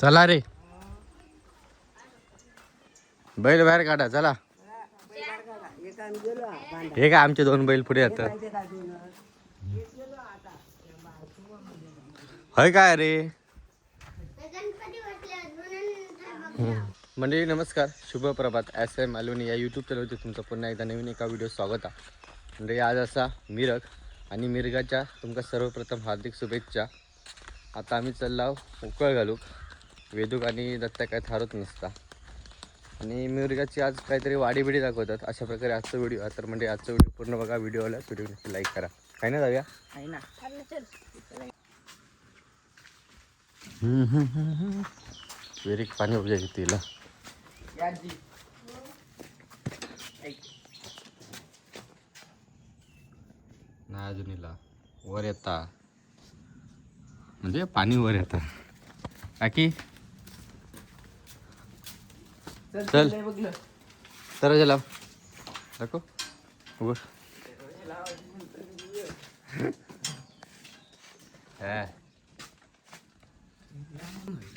चला रे, बैल बाहेर काढा चला. हे काय आमचे 2 बैल पुढे येतात. होय काय रे. मंडळी नमस्कार, शुभ प्रभात. SM अलोनी या यूट्यूब चॅनलवरती तुमचं पुन्हा एकदा नवीन एका व्हिडिओ स्वागत आहे. म्हणजे आज असा मिरग आणि मिरगाच्या तुमका सर्वप्रथम हार्दिक शुभेच्छा. आता आम्ही चाललो उकळ घालूक. वेदूक आणि दत्ता काय थारत नसता आणि मिरगाची आज काहीतरी वाडी बिडी दाखवतात. अशा प्रकारे आजचा व्हिडिओ आहे. तर म्हणजे आजचा व्हिडिओ पूर्ण बघा. व्हिडिओला नक्की लाईक करा. काय ना जाऊया. विहिरीत पाणी उपजा तिला नाही अजूनला वर येता म्हणजे पाणी वर येतं. काकी चल तर चला दाखव उघड.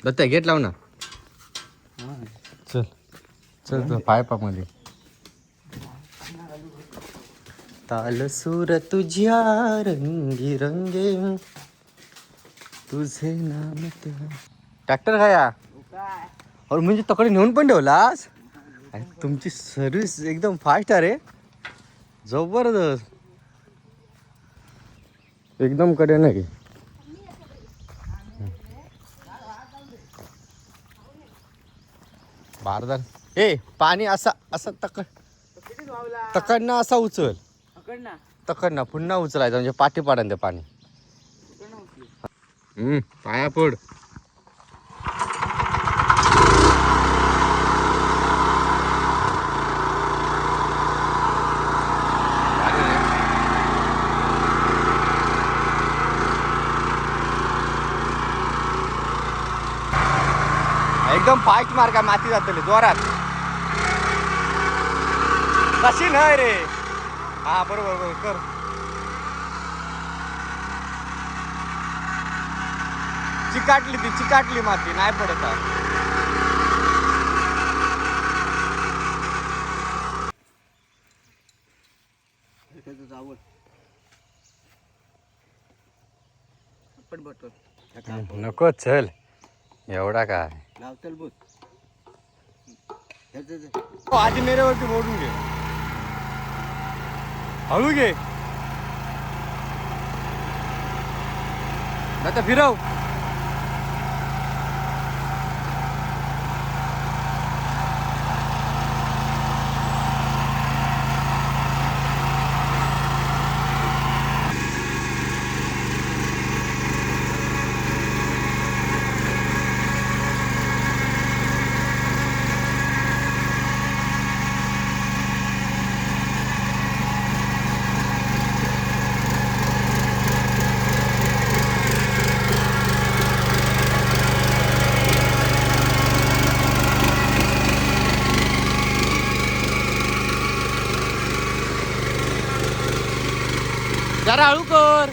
दत्ता गेट लाव ना. चल चल पायपामध्ये ताल सूर तुझ्या रंगी रंगे तुझे नाम ट्रॅक्टर खाया और म्हणजे तकडे नेऊन पण ठेवलास. तुमची सर्विस एकदम फास्ट आहे रे, जबरदस्त एकदम. कडे नाही बारदार. ए पाणी असा असा तकडनं असा उचल, तकडनं पुन्हा उचलायचं म्हणजे पाठी पाडन ते पाणी. पाया पड. एकदम फास्ट मार का माती जातली जोरात तशी नाही रे. हा बरोबर बरोबर कर. चिकाटली ती चिकाटली माती नाही पडत. नको चल एवढा काय आधी मेरेवरती मोडून घे. हळू घे आता फिरव. जरा हळू कर.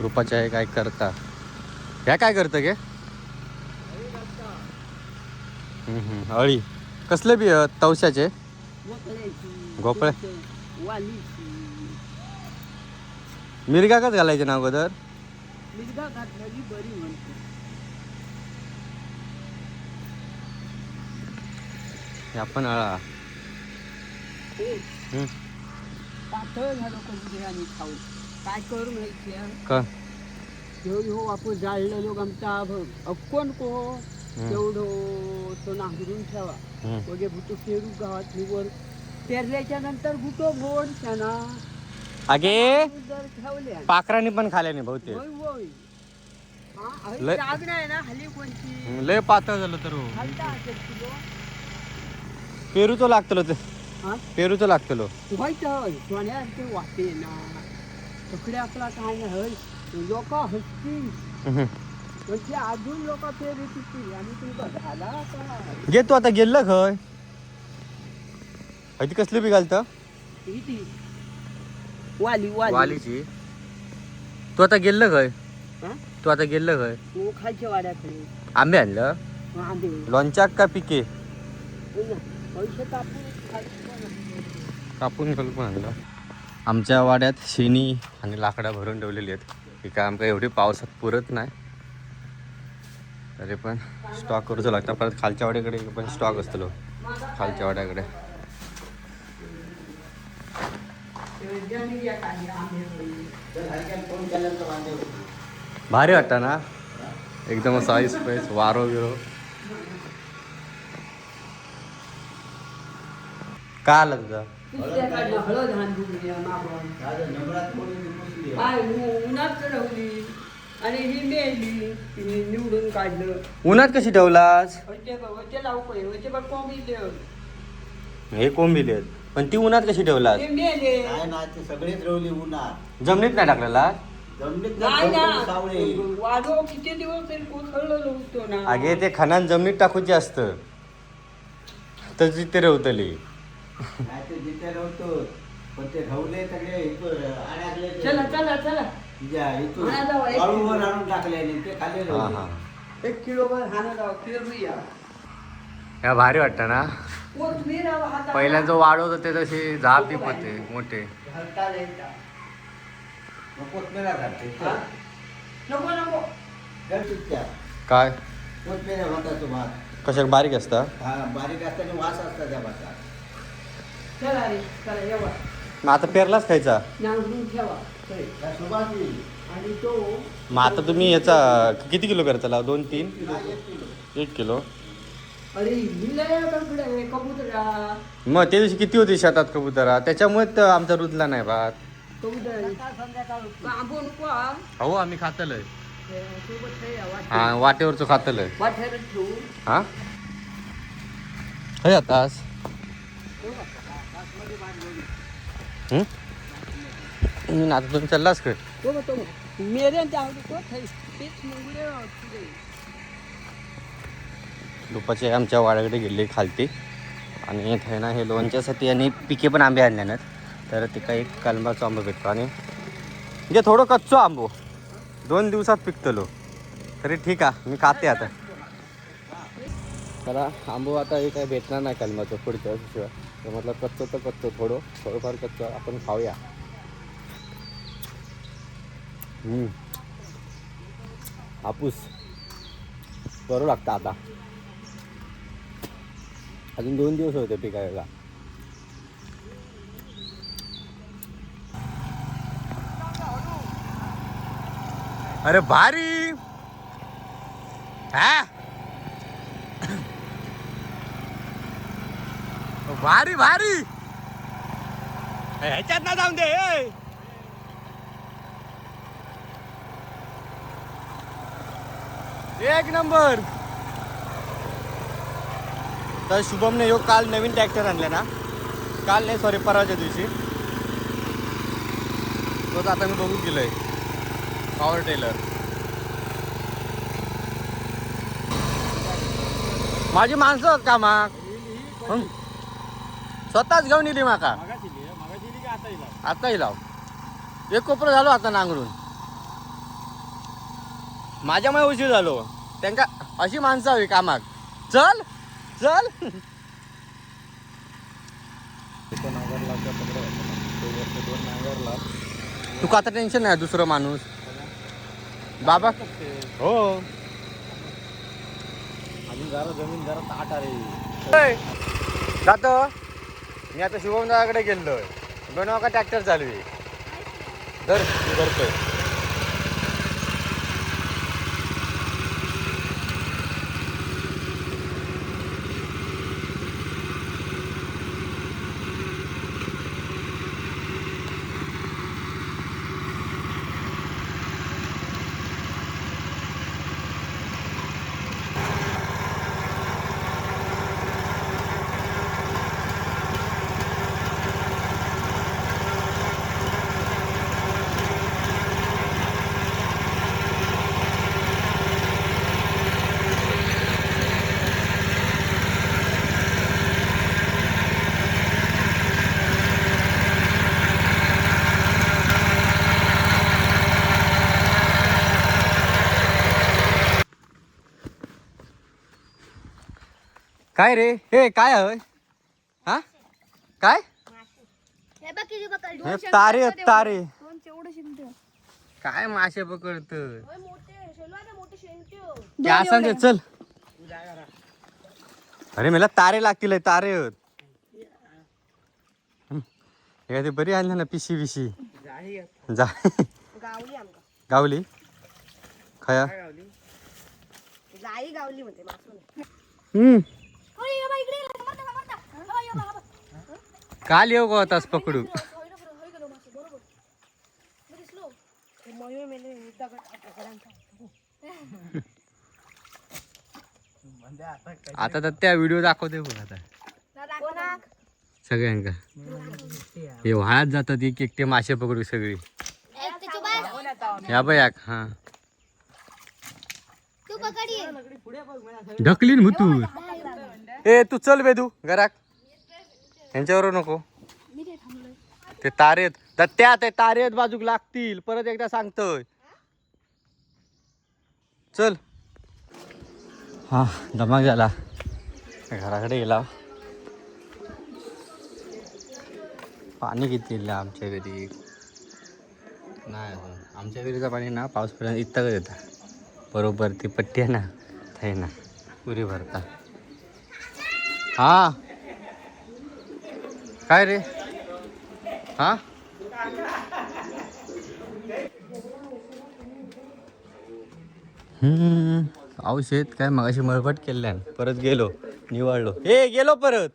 रुपाच्या आहे काय करता. ह्या काय करतं गे. अळी कसले बी तवशाचे गोपळे. मिरगा काच घालायचे ना अगोदर. मिरगा घातल्याची बरी म्हणते. आपण अळा पातळ झालं कधी आणि खाऊ काय करू माहिती का हो आपण जाळलं लोक आमचा अक्कोन को तेवढं तो नांगरून ठेवा वगे भुतो पेरू गावात निवड पेरल्याच्या नंतर भुतो मोड त्यांना अगे जर ठेवल्या पाखरांनी पण खाल्ल्या नाही बहुतेक. होय होय लय- जाग नाही ना हल्ली कोणती लय पातळ झालं तर घालता असेल किलो पेरूचं लागतलो ते. हा पेरूचं लागतलो व्हायचं सोन्यासारखे वाटे ना तकडे आपला काय नाही हय लोक हसतील म्हणजे अजून लोक फेरी तिथे आणि तुमचा झाला आता घे तू आता गेलं खय ती कसली बी घालतं किती वाली वाली वालीची तू आता गेलं खय हा? तू आता गेलं खय तू खालच्या वाड्याकडे आंबे आणलं आंबे लोणच्याक का पिके पैसे कापून कापून पण आणलं आमच्या वाड्यात शेणी आणि लाकडा भरून ठेवलेली आहेत ही काय आमका एवढी पावसात पुरत नाही तरी पण स्टॉक करूचं लागतं परत खालच्या वाड्याकडे पण स्टॉक असतो खालच्या वाड्याकडे भारी वाटतं ना एकदम असं आईस पाईस वारो बिरो का आलं तुझं हळद हांडून उन्हात रवली आणि ही मेली तिने निवडून काढलं उन्हात कशी ठेवलास वचे लावू बघ कोंबी हे कोंबिले आहेत पण ती उन्हात कशी ठेवलास ते मेले काय ना ते सगळेच रवली उन्हात जमिनीत नाही टाकलेला जमिनीत नाही भरपूर सावळे ना वाढो किती दिवस तरी कोसळलेलं होतो ना अगे ते खणान जमिनीत टाकूचे असतं तर तिथे रवतली नाही ते जिथे रवतो पण ते रवले सगळे अडकले चला चला चला इथून आणा जाऊ, एक वाळूवर आणून टाकले आणि ते खाली हा रवले हा 1 किलो हाणं जाऊ फिरूया या भारी वाटतं ना कोथमीर हातात पहिला जो वाढवत होते तसे झाप बी होते मोठे घालता जायचा. मग कोथमिरा घालते हा? नको नको गरजेच्या काय कोथमिरा भाताचा भात कशा बारीक असता हा बारीक असताना वास असतात त्या भातात चला रे चला येवा मग आता पेरलाच खायचा नांगरून ठेवा चल. त्या सुभाषी आणि तो मग आता तुम्ही याचा किती किलो करायचा लाव 2-3 1 किलो अरे हिलया कडे कबुतरा मग त्या दिवशी किती होती शेतात कबुतरा त्याच्यामुळे तर आमचा रुजला नाही भात कबुतरा आंबो नको हा. हो आम्ही खातलंय सोबत हे वाट हा वाटेवरचं खातलंय वाटेर ठेवू हा हे आतास आता तुम्ही चाललास काय तो मेरे जाऊ को तेच मंगुले तुझे दुपारचे आमच्या वाड्याकडे गेले खालती आणि इथे ना हे लोणच्यासाठी आणि पिके पण आंबे आणले नाहीत तर ते काही कलमाचा आंबा भेटतो आणि म्हणजे थोडं कच्चो आंबो 2 दिवसात पिकतलो तरी ठीक आहे मी खाते आता मला आंबो आता हे काही भेटणार नाही कलमाचं पुढच्या शिवाय तर म्हटलं कच्चं तर कच्चं थोडंफार कच्चं आपण खाऊया हापूस बरं लागतं आता अजून 2 दिवस होते पिकायला अरे भारी हा भारी भारी ह्याच्यात ना जाऊन दे एक नंबर तर शुभमने यो काल नवीन ट्रॅक्टर आणला ना काल नाही सॉरी परवाच्या दिवशी तोच आता मी बघून गेलोय पॉवर टेलर माझी माणसं आहेत का मग स्वतःच घेऊन येली माका आता लाव एक कोपरं झालो आता नांगरून माझ्यामुळे उशीर झालो त्यांका अशी माणसं हवी कामाक चल चल तू का आता टेन्शन नाही दुसरं माणूस बाबा हो अजून जरा जमीन जरा ताट आहे जातो मी आता शुभम दादाकडे गेलोय बनवा का ट्रॅक्टर चालू आहे धर तू करतोय काय रे हे काय आहे हा काय हे बघ किती पकड हे तारे आहेत, तारे दोनशे एवढं शिंकतो काय मासे पकडत मोठे शेलवा मोठे शेंकतो काय सांग चल अरे मला तारे लागतील हे, तारे आहेत हे ते बरी आणलं ना पिशी बिशी जा गावली आमका गावली खया जाई गावली म्हणते मासून हम्म ओय बाबा इकडे समोरचा बाबा यो बाबा काल येऊ का होतास पकडू होय गेलो मासू बरोबर बरी स्लो मयो मेले दगडांचा आता तर त्या व्हिडिओ दाखवते बघ आता कोणा सगळ्यांका हे वाळत जातात एक एकटे मासे पकडू सगळी या बयाक हा तू पकडी ढकलीन मग तू ए तू चल बेदू घराक यांच्यावर नको मी ते थांबलोय ते तारेत तर त्या ते तारेत बाजूक लागतील परत एकदा सांगतोय चल हा धमाक झाला घराकडे गेला पाणी किती येईल आमच्या घरी नाही अजून आमच्या घरीचं पाणी ना पाऊसपर्यंत इतकंच येतं बरोबर ती पट्टी आहे ना आहे ना पुरी भरता हा काय रे हा औषध काय मगाशी मळपट केल्या परत गेलो निवाळलो ए गेलो परत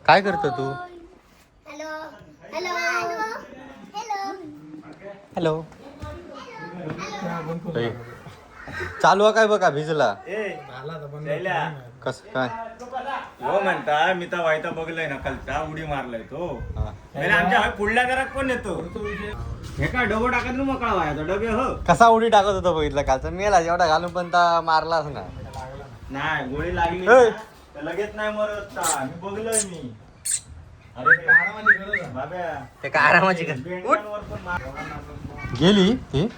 काय करतो तू हॅलो हॅलो हॅलो हॅलो चालू आहे काय बघा भिजला शैल्या, कस काय हो म्हणता मी तर वायता बघलंय ना कलता उडी मारलाय तो हा. पहिले आमच्या पुढल्या घरात कोण येतो हे काय डबो टाकत ना मोकळा व्हायचा डबे हो कसा उडी टाकत होता बघितलं कालचा मेला जेवढा घालून पण ता मारलाच ना नाही गोळी लागली ए. ना, तर लगेच नाही मरत ता. मी बघलोय मी अरे ते आरामाची गरज आहे. बाब्या ते काय आरामाची गरज. बेंड्यांवर पण मार. गेली ती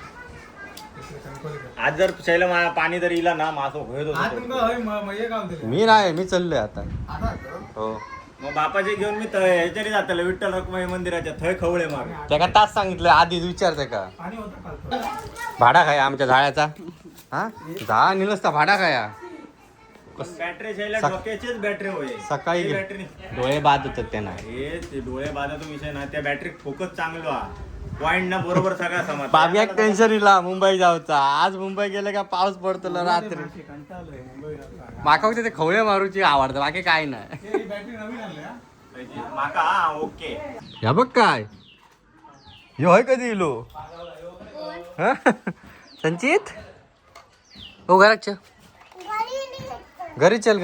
आज जर शैला पाणी जर इला ना मासो होत होतो मी नाही मी चाललोय आता हो मग बापाचे घेऊन मी ह्याच्याने जातलं विठ्ठल रखुमाई मंदिराच्या थय खवळे मार त्या तास सांगितलं आधीच विचारते का भाडा खाया आमच्या झाडाचा हा जा निलसता भाडा खाया बॅटरी शैला डोक्याचेच बॅटरी होय सकाळी ती गे- बॅटरी डोळे बाद होतात त्यांना हे ते डोळे बाधाचा विषय ना त्या बॅटरी फोकस चांगलो हा पॉइंट ना बरोबर सगळा समज बाब्याक टेन्शन इला मुंबई जाऊचा आज मुंबई गेले का पाऊस पडतो रात्री माका फक्त ते खवळे मारूची आवडतं बाकी काय नाही माका ओके या बघ काय यो होय कधी इलो हा? संचित हो घरात चल घरी चल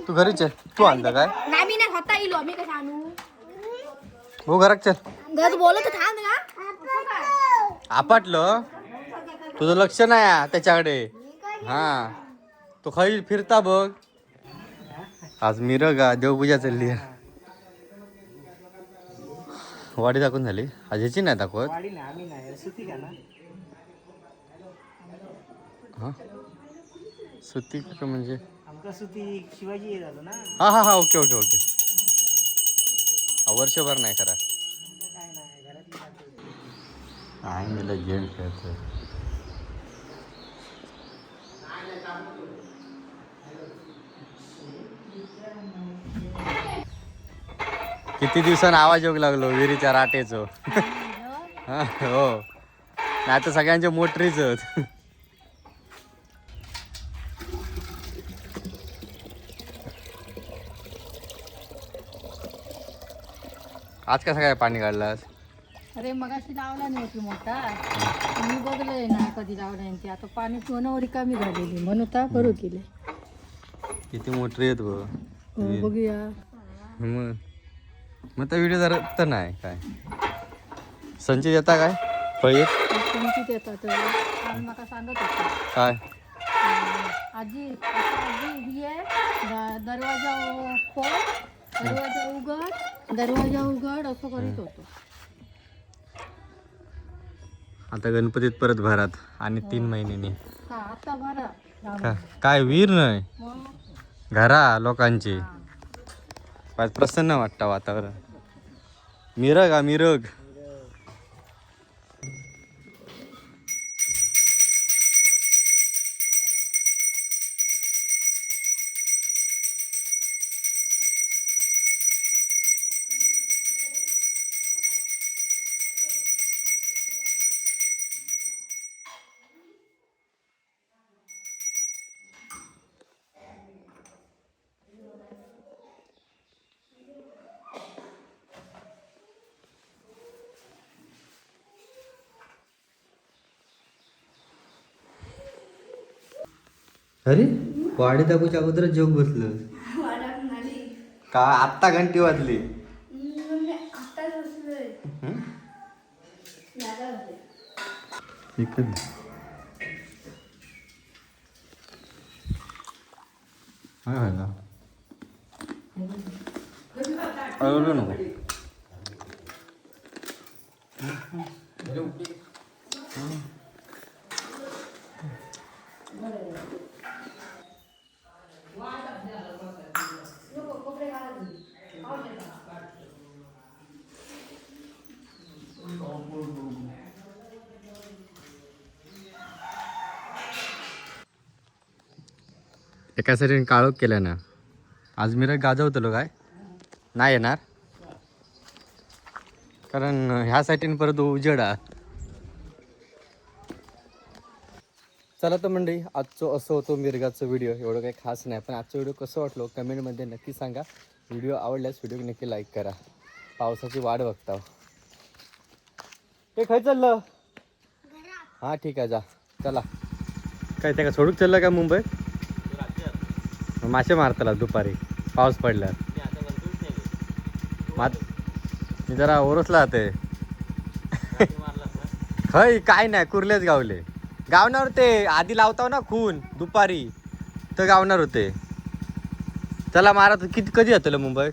तू घरी चल तू आणलं काय नाही मी नाही होता इलो आम्ही कसं आणू हो घरात चल घर बोलत थांब ना आपटलं तुझं लक्ष नाही आहे त्याच्याकडे हा तो खाई फिरता बघ आज मिरगा देवपूजा चालली आहे. वाडी दाखवून झाली आज ह्याची नाही दाखवत हा सुती का म्हणजे हा हा हा ओके ओके ओके वर्षभर नाही खरा आहे गेलं गेम खेळतोय किती दिवसांनी आवाज येऊ लागलो विहिरीच्या राटेचो हा, हो नाही तर सगळ्यांचे मोटरीच आज कसं काय पाणी काढलास अरे मगाशी लावला नाही होती मोठा मी बघलोय ना कधी लावला ते आता पाणी सोनावर रिकामी झालेली म्हणून आता करू केले किती मोटरी आहेत बघ बघूया मग तर व्हिडिओ जरा तर नाही काय संचित येता काय फळी तुमची देतात आणि मला सांगत होते काय आजी आजी ही आहे दरवाजा खोल दरवाजा उघड असं करीत होतो आता गणपतीत परत भरात आणि 3 महिन्यांनी हा आता बरं काय वीर नाही मग घरा लोकांची आज प्रसन्न वाटतं वातावरण. मिरग मिरग अरे वाडी दाखवच्या अगोदरच जेवण बसलं का आत्ता घंटी वाजली. नको एका साईडने काळोख केलं ना. आज मिरग गाजवतलो काय नाही येणार कारण ह्या साईडने परत उजेडा. चला तर मंडळी आजचं असं होतं मिरगाचं व्हिडिओ. एवढं काही खास नाही पण आजचं व्हिडिओ कसं वाटलं कमेंटमध्ये नक्की सांगा. व्हिडिओ आवडल्यास व्हिडिओ नक्की लाईक करा. पावसाची वाट बघता. ते खाय चाललं हां ठीक आहे जा चला. काय त्या का सोडूक चाललं का मुंबईत मासे मारताला दुपारी पाऊस पडल्यावर मी जरा ओरसला ते खय काय नाही कुर्लेच गावले गावणार होते आधी लावताव ना खून दुपारी तर गावणार होते. चला मारा किती कधी जातलं मुंबईत